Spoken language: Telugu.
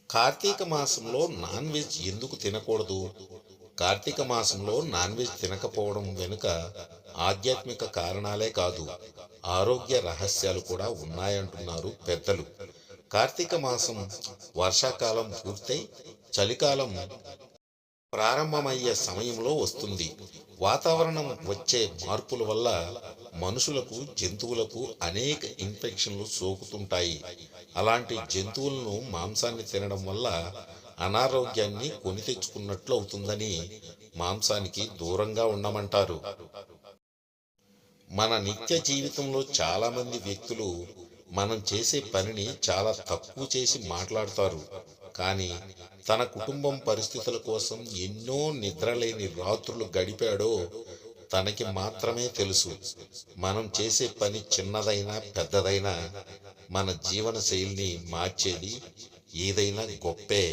కార్తీక మాసంలో నాన్ వెజ్ ఎందుకు తినకూడదు? కార్తీక మాసంలో నాన్ వెజ్ తినకపోవడం వెనుక ఆధ్యాత్మిక కారణాలే కాదు, ఆరోగ్య రహస్యాలు కూడా ఉన్నాయంటున్నారు పెద్దలు. కార్తీక మాసం వర్షాకాలం పూర్తయి చలికాలం ప్రారంభమయ్యే సమయంలో వస్తుంది. వాతావరణం వచ్చే మార్పుల వల్ల మనుషులకు, జంతువులకు అనేక ఇన్ఫెక్షన్లు సోకుతుంటాయి. అలాంటి జంతువులను మాంసాన్ని తినడం వల్ల అనారోగ్యాన్ని కొని తెచ్చుకున్నట్లు అవుతుందని మాంసానికి దూరంగా ఉండమంటారు. మన నిత్య జీవితంలో చాలామంది వ్యక్తులు మనం చేసే పనిని చాలా తక్కువ చేసి మాట్లాడతారు. కానీ తన కుటుంబం పరిస్థితుల కోసం ఎన్నో నిద్రలేని రాత్రులు గడిపాడో తనకి మాత్రమే తెలుసు. మనం చేసే పని చిన్నదైనా పెద్దదైనా మన జీవన శైలిని మార్చేది ఏదైనా గొప్పే.